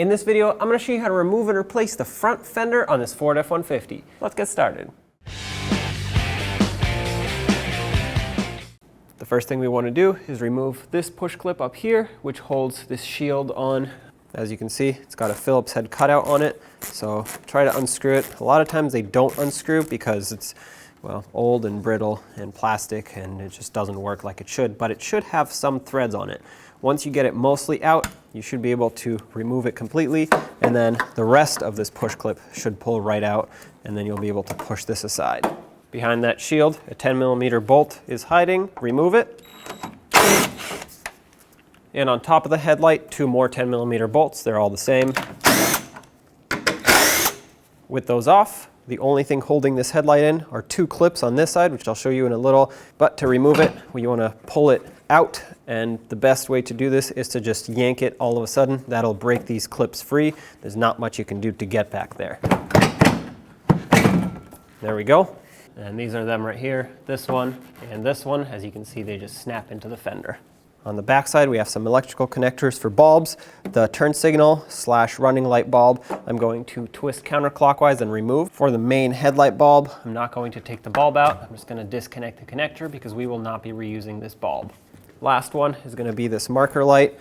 In this video, I'm going to show you how to remove and replace the front fender on this Ford F-150. Let's get started. The first thing we want to do is remove this push clip up here, which holds this shield on. As you can see, it's got a Phillips head cutout on it, so try to unscrew it. A lot of times they don't unscrew because it's, well, old and brittle and plastic and it just doesn't work like it should, but it should have some threads on it. Once you get it mostly out, you should be able to remove it completely, and then the rest of this push clip should pull right out, and then you'll be able to push this aside. Behind that shield, a 10mm bolt is hiding. Remove it. And on top of the headlight, 2 more 10mm bolts. They're all the same. With those off, the only thing holding this headlight in are 2 clips on this side, which I'll show you in a little. But to remove it, you want to pull it out, and the best way to do this is to just yank it all of a sudden. That'll break these clips free. There's not much you can do to get back there. There we go. And these are them right here, this one and this one. As you can see, they just snap into the fender. On the back side, we have some electrical connectors for bulbs. The turn signal / running light bulb, I'm going to twist counterclockwise and remove. For the main headlight bulb, I'm not going to take the bulb out. I'm just going to disconnect the connector because we will not be reusing this bulb. Last one is going to be this marker light.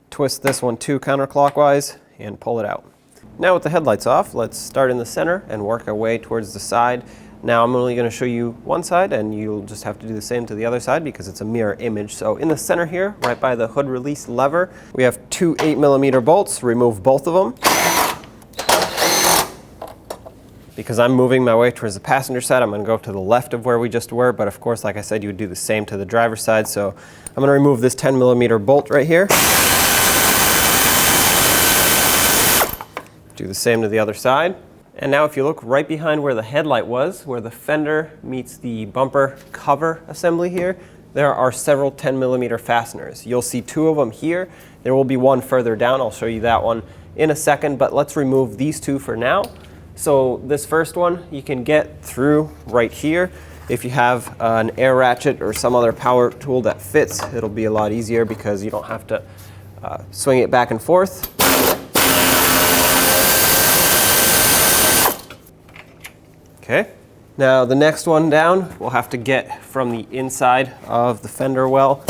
Twist this one too counterclockwise and pull it out. Now with the headlights off, let's start in the center and work our way towards the side. Now I'm only going to show you one side, and you'll just have to do the same to the other side because it's a mirror image. So in the center here, right by the hood release lever, we have 2 8mm bolts. Remove both of them. Because I'm moving my way towards the passenger side, I'm going to go to the left of where we just were, but of course, like I said, you would do the same to the driver's side. So I'm going to remove this 10mm bolt right here. Do the same to the other side. And now if you look right behind where the headlight was, where the fender meets the bumper cover assembly here, there are several 10mm fasteners. You'll see 2 of them here. There will be one further down. I'll show you that one in a second, but let's remove these 2 for now. So this first one you can get through right here. If you have an air ratchet or some other power tool that fits, it'll be a lot easier because you don't have to swing it back and forth. Okay, now the next one down we'll have to get from the inside of the fender well.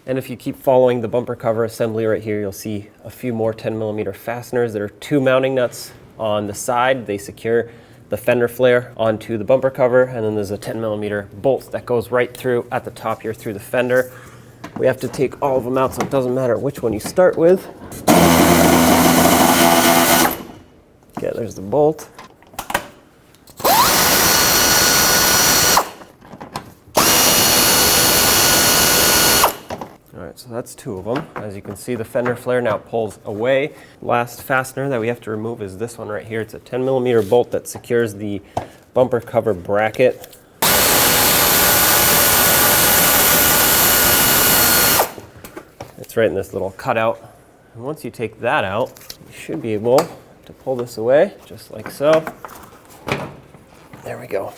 And if you keep following the bumper cover assembly right here, you'll see a few more 10mm fasteners. There are 2 mounting nuts on the side. They secure the fender flare onto the bumper cover, and then there's a 10mm bolt that goes right through at the top here through the fender. We have to take all of them out, so it doesn't matter which one you start with. Okay, there's the bolt. Alright, so that's 2 of them. As you can see, the fender flare now pulls away. Last fastener that we have to remove is this one right here. It's a 10mm bolt that secures the bumper cover bracket. It's right in this little cutout. And once you take that out, you should be able to pull this away, just like so. There we go.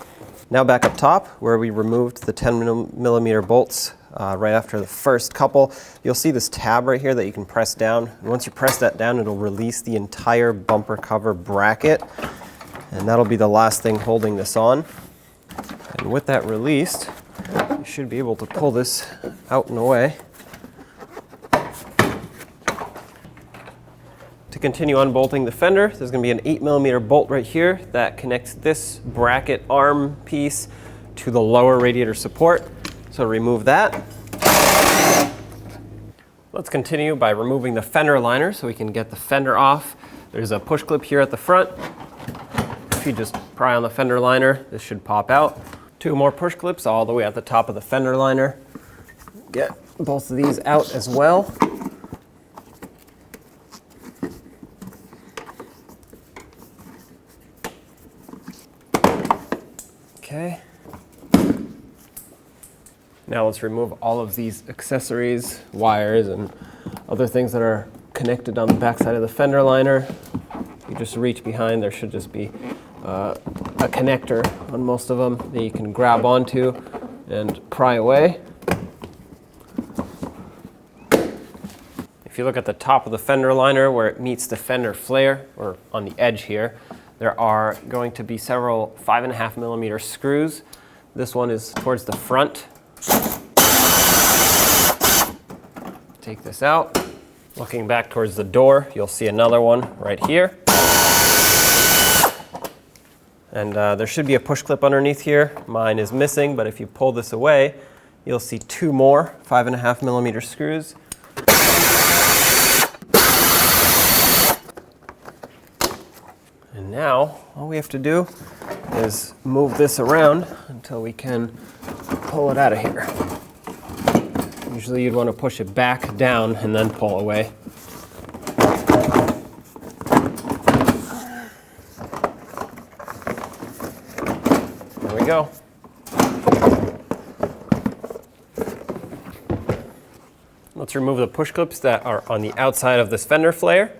Now back up top, where we removed the 10mm bolts right after the first couple, you'll see this tab right here that you can press down. And once you press that down, it'll release the entire bumper cover bracket, and that'll be the last thing holding this on. And with that released, you should be able to pull this out and away. To continue unbolting the fender, there's going to be an 8mm bolt right here that connects this bracket arm piece to the lower radiator support. So remove that. Let's continue by removing the fender liner so we can get the fender off. There's a push clip here at the front. If you just pry on the fender liner, this should pop out. 2 more push clips all the way at the top of the fender liner. Get both of these out as well. Okay. Now let's remove all of these accessories, wires, and other things that are connected on the back side of the fender liner. You just reach behind, there should just be a connector on most of them that you can grab onto and pry away. If you look at the top of the fender liner where it meets the fender flare, or on the edge here, there are going to be several 5.5mm screws. This one is towards the front. Take this out. Looking back towards the door, you'll see another one right here. And there should be a push clip underneath here. Mine is missing, but if you pull this away, you'll see two more 5.5mm screws. And now, all we have to do is move this around until we can pull it out of here. Usually you'd want to push it back down and then pull away. There we go. Let's remove the push clips that are on the outside of this fender flare.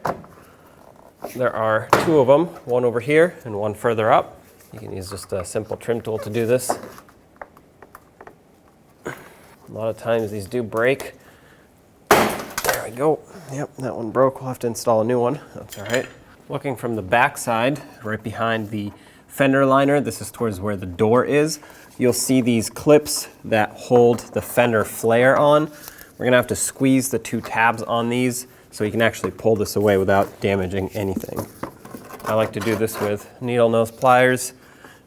There are two of them, one over here and one further up. You can use just a simple trim tool to do this. A lot of times these do break. There we go. Yep, that one broke. We'll have to install a new one. That's all right. Looking from the back side, right behind the fender liner, this is towards where the door is, you'll see these clips that hold the fender flare on. We're gonna have to squeeze the two tabs on these so you can actually pull this away without damaging anything. I like to do this with needle nose pliers.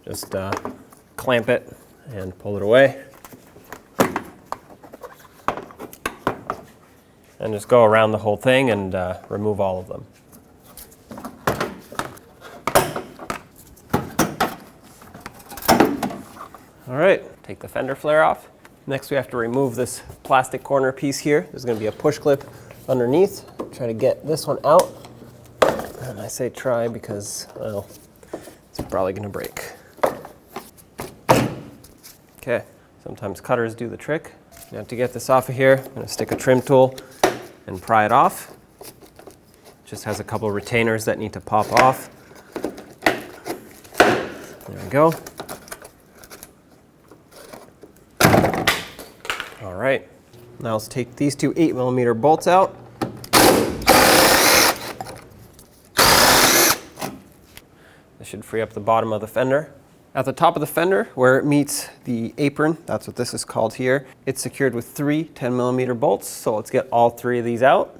Just clamp it and pull it away. And just go around the whole thing and remove all of them. All right, take the fender flare off. Next we have to remove this plastic corner piece here. There's gonna be a push clip underneath. Try to get this one out. And I say try because, well, it's probably gonna break. Okay, sometimes cutters do the trick. Now to get this off of here, I'm gonna stick a trim tool and pry it off. Just has a couple of retainers that need to pop off. There we go. All right, now let's take these two 8mm bolts out. This should free up the bottom of the fender. At the top of the fender, where it meets the apron, that's what this is called here, it's secured with three 10mm bolts, so let's get all three of these out.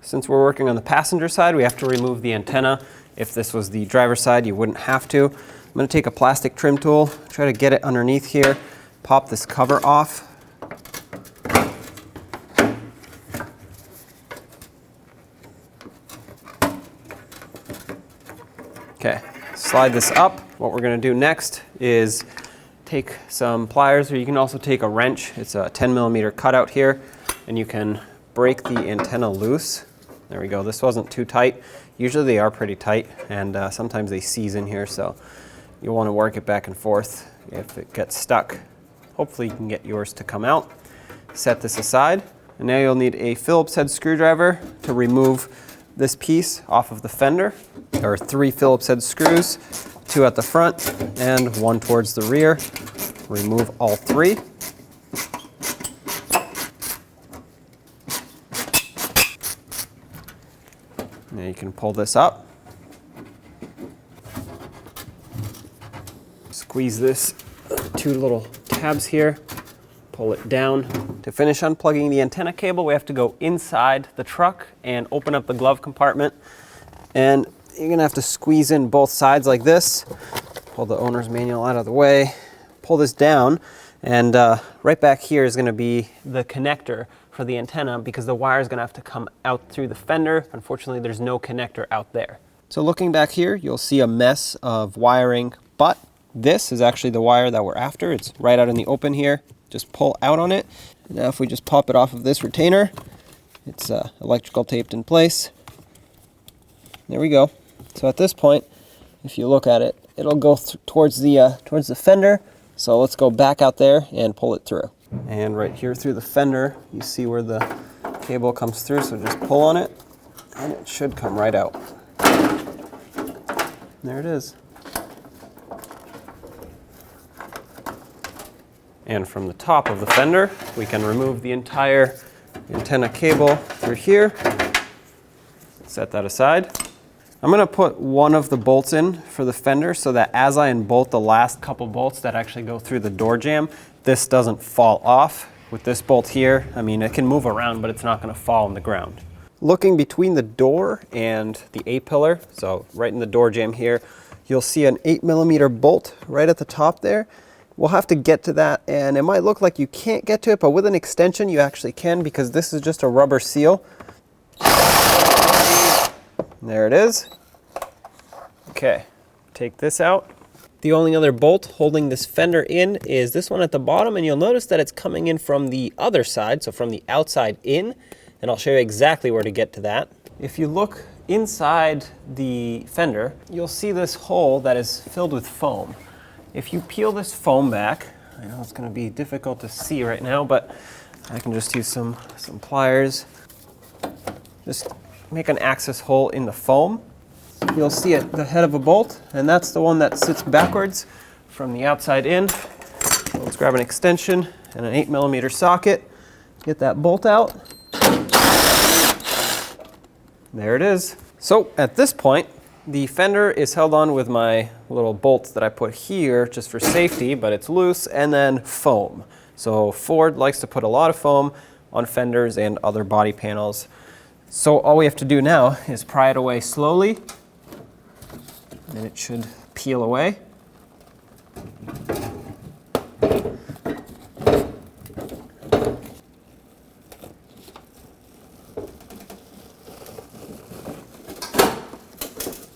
Since we're working on the passenger side, we have to remove the antenna. If this was the driver's side, you wouldn't have to. I'm gonna take a plastic trim tool, try to get it underneath here, pop this cover off. Okay, slide this up. What we're gonna do next is take some pliers, or you can also take a wrench. It's a 10mm cutout here, and you can break the antenna loose. There we go, this wasn't too tight. Usually they are pretty tight, and sometimes they seize in here, so you'll wanna work it back and forth. If it gets stuck, hopefully you can get yours to come out. Set this aside, and now you'll need a Phillips head screwdriver to remove this piece off of the fender. There are three Phillips head screws, two at the front and one towards the rear. Remove all three. Now you can pull this up. Squeeze this two little tabs here, pull it down. To finish unplugging the antenna cable, we have to go inside the truck and open up the glove compartment. And you're gonna have to squeeze in both sides like this. Pull the owner's manual out of the way, pull this down, and right back here is gonna be the connector for the antenna, because the wire is gonna have to come out through the fender. Unfortunately, there's no connector out there. So looking back here, you'll see a mess of wiring, but this is actually the wire that we're after. It's right out in the open here. Just pull out on it. Now if we just pop it off of this retainer, it's electrical taped in place. There we go. So at this point, if you look at it, it'll go towards the fender. So let's go back out there and pull it through. And right here through the fender, you see where the cable comes through. So just pull on it, and it should come right out. There it is. And from the top of the fender, we can remove the entire antenna cable through here. Set that aside. I'm going to put one of the bolts in for the fender so that as I unbolt the last couple bolts that actually go through the door jamb, this doesn't fall off. With this bolt here, I mean, it can move around, but it's not going to fall on the ground. Looking between the door and the A-pillar, so right in the door jamb here, you'll see an 8mm bolt right at the top there. We'll have to get to that, and it might look like you can't get to it, but with an extension you actually can, because this is just a rubber seal. There it is. Okay, take this out. The only other bolt holding this fender in is this one at the bottom, and you'll notice that it's coming in from the other side, so from the outside in, and I'll show you exactly where to get to that. If you look inside the fender, you'll see this hole that is filled with foam. If you peel this foam back, I know it's going to be difficult to see right now, but I can just use some pliers. Just make an access hole in the foam. You'll see it, the head of a bolt, and that's the one that sits backwards from the outside in. So let's grab an extension and an 8mm socket, get that bolt out. There it is. So at this point, the fender is held on with my little bolts that I put here just for safety, but it's loose, and then foam. So Ford likes to put a lot of foam on fenders and other body panels. So all we have to do now is pry it away slowly, and it should peel away.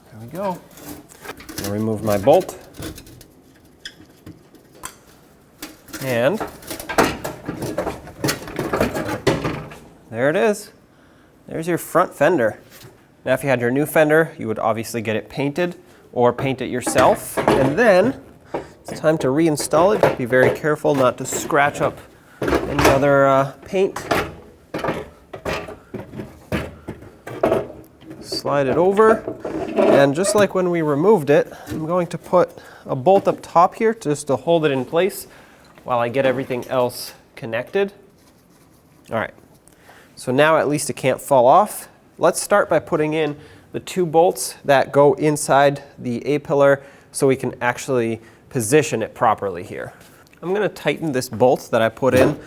There we go. I'll remove my bolt. And there it is. There's your front fender. Now if you had your new fender, you would obviously get it painted or paint it yourself. And then it's time to reinstall it. Be very careful not to scratch up any other paint. Slide it over. And just like when we removed it, I'm going to put a bolt up top here just to hold it in place while I get everything else connected. All right. So now at least it can't fall off. Let's start by putting in the 2 bolts that go inside the A-pillar so we can actually position it properly here. I'm going to tighten this bolt that I put in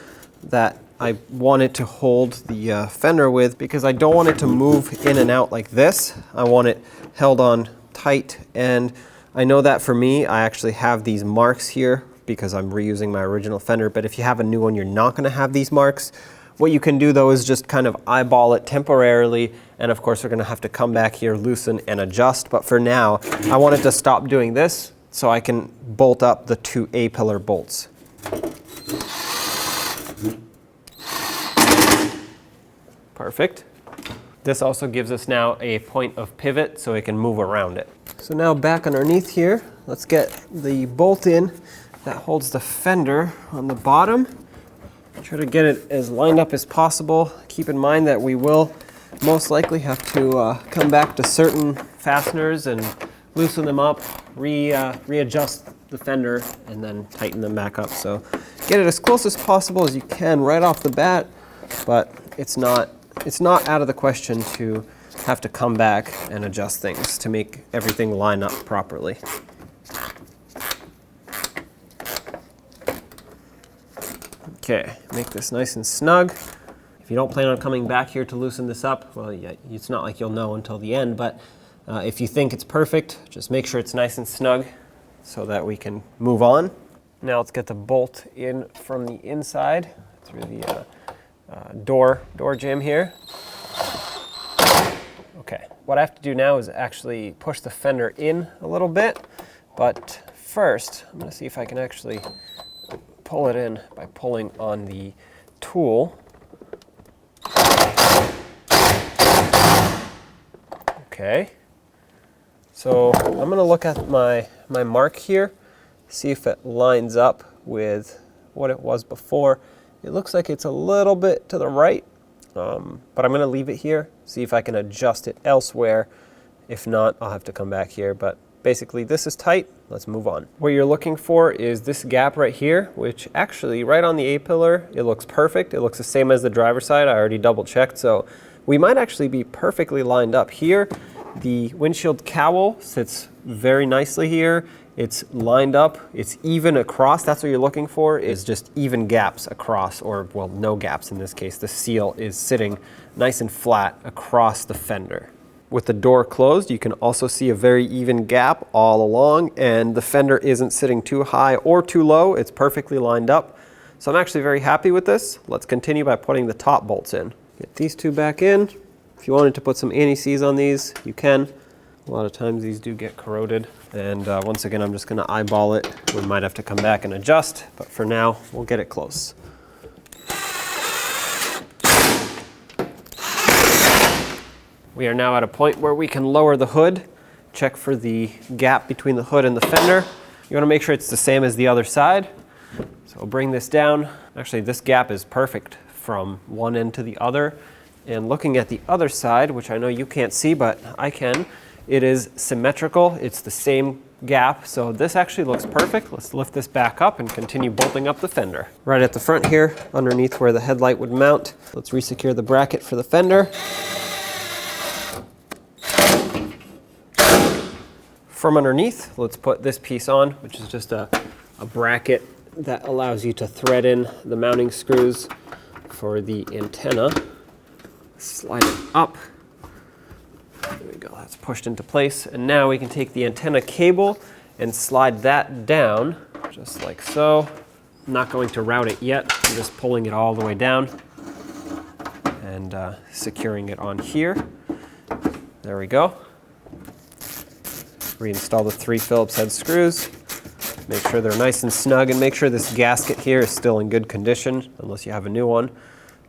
that I wanted to hold the fender with, because I don't want it to move in and out like this. I want it held on tight, and I know that for me, I actually have these marks here because I'm reusing my original fender, but if you have a new one, you're not going to have these marks. What you can do though is just kind of eyeball it temporarily, and of course we're going to have to come back here, loosen and adjust, but for now I wanted to stop doing this so I can bolt up the 2 A-pillar bolts. Perfect. This also gives us now a point of pivot so it can move around it. So now back underneath here, let's get the bolt in that holds the fender on the bottom. Try to get it as lined up as possible. Keep in mind that we will most likely have to come back to certain fasteners and loosen them up, readjust the fender, and then tighten them back up. So get it as close as possible as you can right off the bat, but it's not out of the question to have to come back and adjust things to make everything line up properly. Okay, make this nice and snug. If you don't plan on coming back here to loosen this up, well, yeah, it's not like you'll know until the end, but if you think it's perfect, just make sure it's nice and snug so that we can move on. Now let's get the bolt in from the inside through the door jamb here. Okay, what I have to do now is actually push the fender in a little bit, but first I'm going to see if I can actually pull it in by pulling on the tool. Okay, so I'm going to look at my mark here, see if it lines up with what it was before. It looks like it's a little bit to the right, but I'm going to leave it here, see if I can adjust it elsewhere. If not, I'll have to come back here, but basically this is tight. let's move on. What you're looking for is this gap right here, which actually right on the A-pillar, it looks perfect. It looks the same as the driver's side. I already double checked, so we might actually be perfectly lined up here. The windshield cowl sits very nicely here. It's lined up, it's even across. That's what you're looking for, is just even gaps across, or well, no gaps in this case. The seal is sitting nice and flat across the fender. With the door closed, you can also see a very even gap all along, and the fender isn't sitting too high or too low. It's perfectly lined up. So I'm actually very happy with this. Let's continue by putting the top bolts in. Get these two back in. If you wanted to put some anti-seize on these, you can. A lot of times these do get corroded. And once again, I'm just gonna eyeball it. We might have to come back and adjust, but for now, we'll get it close. We are now at a point where we can lower the hood, check for the gap between the hood and the fender. You wanna make sure it's the same as the other side. So I'll bring this down. Actually, this gap is perfect from one end to the other. And looking at the other side, which I know you can't see, but I can, it is symmetrical. It's the same gap, so this actually looks perfect. Let's lift this back up and continue bolting up the fender. Right at the front here, underneath where the headlight would mount, let's resecure the bracket for the fender. From underneath, let's put this piece on, which is just a bracket that allows you to thread in the mounting screws for the antenna. Slide it up. There we go, that's pushed into place. And now we can take the antenna cable and slide that down, just like so. I'm not going to route it yet, I'm just pulling it all the way down and securing it on here. There we go. Reinstall the 3 Phillips head screws. Make sure they're nice and snug, and make sure this gasket here is still in good condition, unless you have a new one.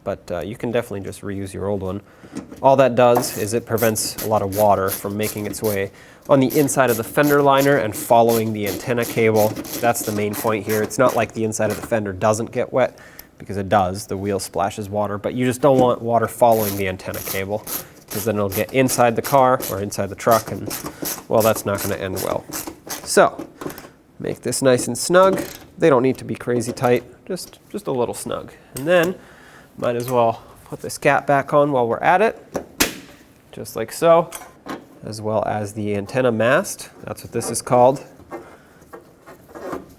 But you can definitely just reuse your old one. All that does is it prevents a lot of water from making its way on the inside of the fender liner and following the antenna cable. That's the main point here. It's not like the inside of the fender doesn't get wet, because it does. The wheel splashes water, but you just don't want water following the antenna cable, because then it'll get inside the car or inside the truck, and well, that's not going to end well. So make this nice and snug. They don't need to be crazy tight, just a little snug. And then might as well put this cap back on while we're at it, just like so, as well as the antenna mast. That's what this is called.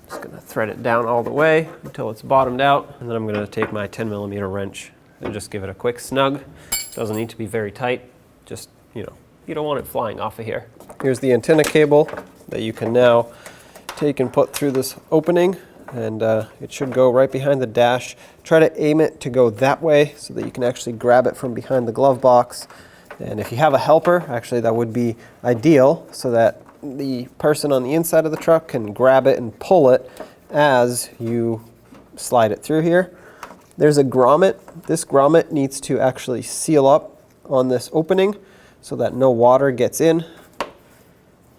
Just gonna thread it down all the way until it's bottomed out, and then I'm gonna take my 10mm wrench and just give it a quick snug. Doesn't need to be very tight, just, you don't want it flying off of here. Here's the antenna cable that you can now take and put through this opening, and it should go right behind the dash. Try to aim it to go that way so that you can actually grab it from behind the glove box. And if you have a helper, actually that would be ideal, so that the person on the inside of the truck can grab it and pull it as you slide it through here. There's a grommet. This grommet needs to actually seal up on this opening so that no water gets in.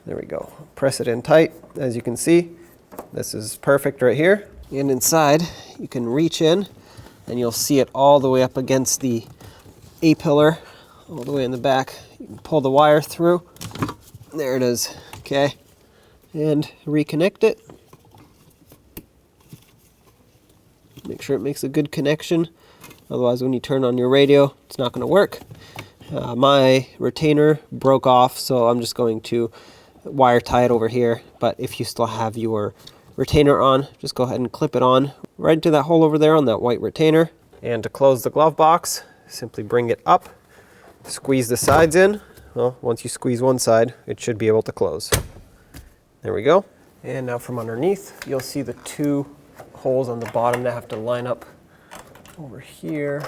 There we go. Press it in tight. As you can see, this is perfect right here. And inside, you can reach in and you'll see it all the way up against the A-pillar, all the way in the back. You can pull the wire through. There it is, okay? And reconnect it. Make sure it makes a good connection. Otherwise, when you turn on your radio, it's not gonna work. My retainer broke off, so I'm just going to wire tie it over here. But if you still have your retainer on, just go ahead and clip it on right into that hole over there on that white retainer. And to close the glove box, simply bring it up, squeeze the sides in. Well, once you squeeze one side, it should be able to close. There we go. And now from underneath, you'll see the 2 holes on the bottom that have to line up over here.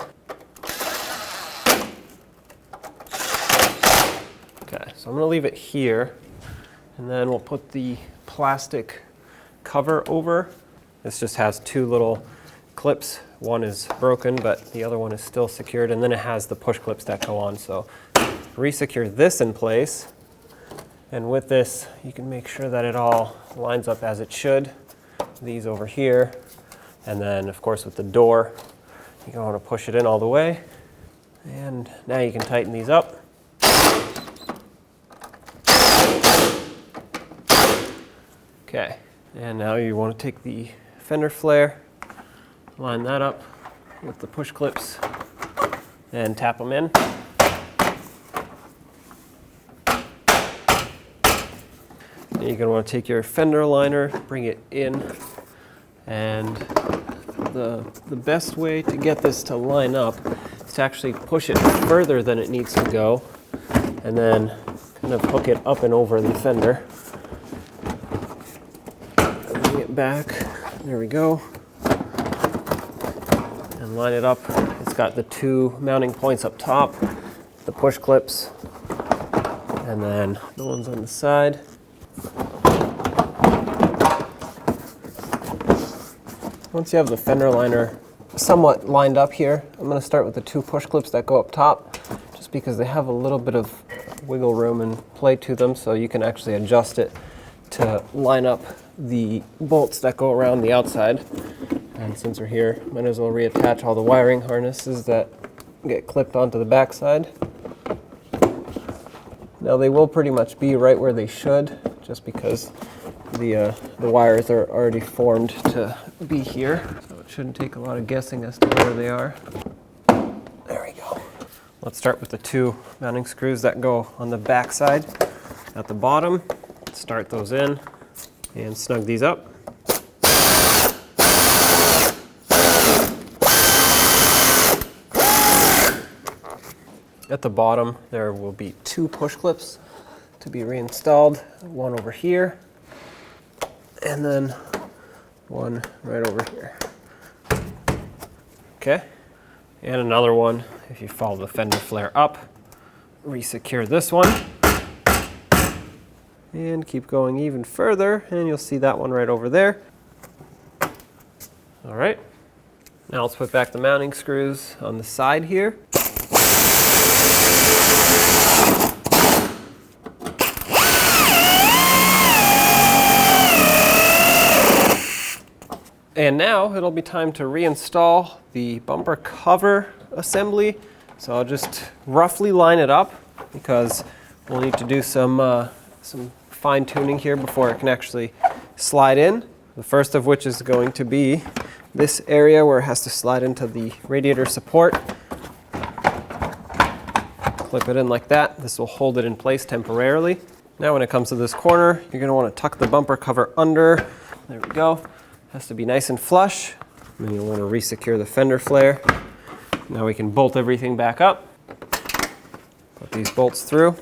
Okay, so I'm gonna leave it here, and then we'll put the plastic cover over. This just has 2 little clips. One is broken, but the other one is still secured, and then it has the push clips that go on. So resecure this in place, and with this, you can make sure that it all lines up as it should. These over here, and then of course with the door, you're going to push it in all the way, and now you can tighten these up. Okay, and now you want to take the fender flare, line that up with the push clips, and tap them in. You're going to want to take your fender liner, bring it in, and the best way to get this to line up is to actually push it further than it needs to go, and then kind of hook it up and over the fender. Bring it back, there we go, and line it up. It's got the two mounting points up top, the push clips, and then the ones on the side. Once you have the fender liner somewhat lined up here, I'm going to start with the two push clips that go up top, just because they have a little bit of wiggle room and play to them, so you can actually adjust it to line up the bolts that go around the outside. And since we're here, might as well reattach all the wiring harnesses that get clipped onto the backside. Now they will pretty much be right where they should, just because the wires are already formed to be here, so it shouldn't take a lot of guessing as to where they are. There we go. Let's start with the two mounting screws that go on the back side at the bottom. Start those in and snug these up. At the bottom there will be two push clips to be reinstalled, one over here and then one right over here. Okay, and another one, if you follow the fender flare up, resecure this one and keep going even further, and you'll see that one right over there. All right, now let's put back the mounting screws on the side here. And now it'll be time to reinstall the bumper cover assembly. So I'll just roughly line it up, because we'll need to do some fine tuning here before it can actually slide in. The first of which is going to be this area where it has to slide into the radiator support. Clip it in like that. This will hold it in place temporarily. Now when it comes to this corner, you're going to want to tuck the bumper cover under. There we go. Has to be nice and flush. And then you'll want to resecure the fender flare. Now we can bolt everything back up. Put these bolts through.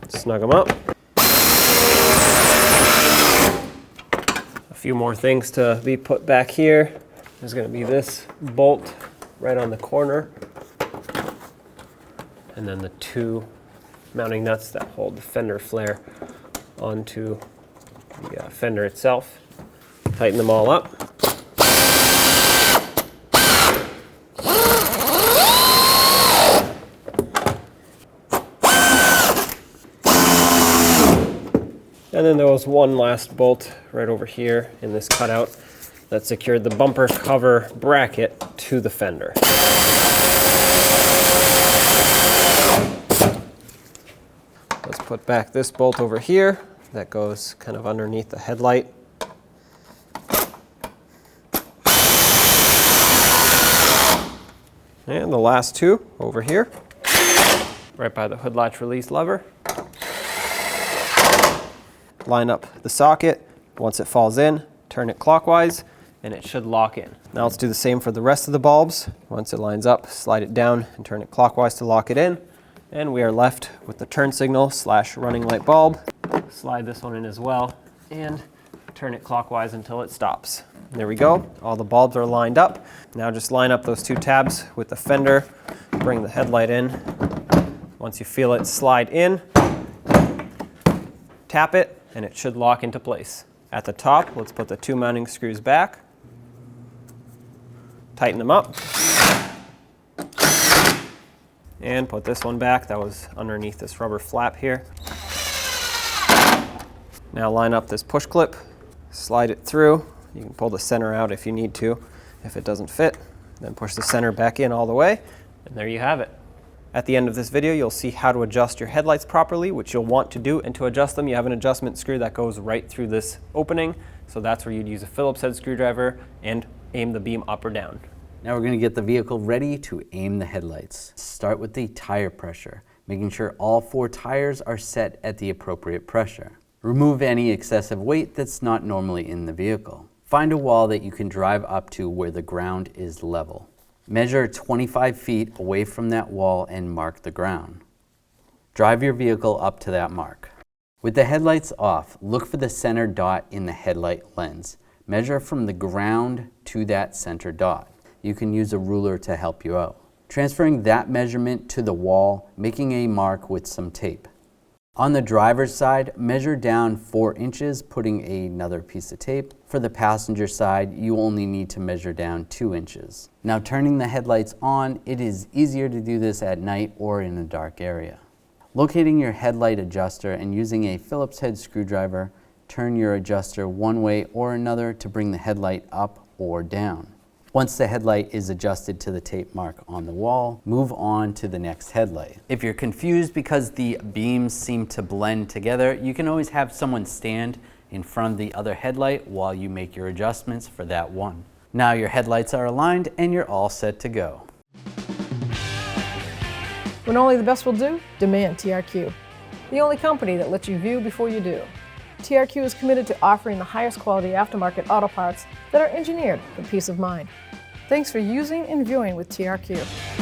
Snug them up. A few more things to be put back here. There's going to be this bolt right on the corner, and then the two mounting nuts that hold the fender flare onto the fender itself. Tighten them all up. And then there was one last bolt right over here in this cutout that secured the bumper cover bracket to the fender. Let's put back this bolt over here that goes kind of underneath the headlight. And the last two over here, right by the hood latch release lever. Line up the socket. Once it falls in, turn it clockwise, and it should lock in. Now let's do the same for the rest of the bulbs. Once it lines up, slide it down and turn it clockwise to lock it in. And we are left with the turn signal / running light bulb. Slide this one in as well and turn it clockwise until it stops. And there we go, all the bulbs are lined up. Now just line up those two tabs with the fender, bring the headlight in. Once you feel it slide in, tap it and it should lock into place. At the top, let's put the two mounting screws back, tighten them up, and put this one back that was underneath this rubber flap here. Now line up this push clip, slide it through. You can pull the center out if you need to, if it doesn't fit. Then push the center back in all the way, and there you have it. At the end of this video, you'll see how to adjust your headlights properly, which you'll want to do, and to adjust them, you have an adjustment screw that goes right through this opening. So that's where you'd use a Phillips head screwdriver and aim the beam up or down. Now we're going to get the vehicle ready to aim the headlights. Start with the tire pressure, making sure all 4 tires are set at the appropriate pressure. Remove any excessive weight that's not normally in the vehicle. Find a wall that you can drive up to where the ground is level. Measure 25 feet away from that wall and mark the ground. Drive your vehicle up to that mark. With the headlights off, look for the center dot in the headlight lens. Measure from the ground to that center dot. You can use a ruler to help you out. Transferring that measurement to the wall, making a mark with some tape. On the driver's side, measure down 4 inches, putting another piece of tape. For the passenger side, you only need to measure down 2 inches. Now turning the headlights on, it is easier to do this at night or in a dark area. Locating your headlight adjuster and using a Phillips head screwdriver, turn your adjuster one way or another to bring the headlight up or down. Once the headlight is adjusted to the tape mark on the wall, move on to the next headlight. If you're confused because the beams seem to blend together, you can always have someone stand in front of the other headlight while you make your adjustments for that one. Now your headlights are aligned and you're all set to go. When only the best will do, demand TRQ. The only company that lets you view before you do. TRQ is committed to offering the highest quality aftermarket auto parts that are engineered for peace of mind. Thanks for using and viewing with TRQ.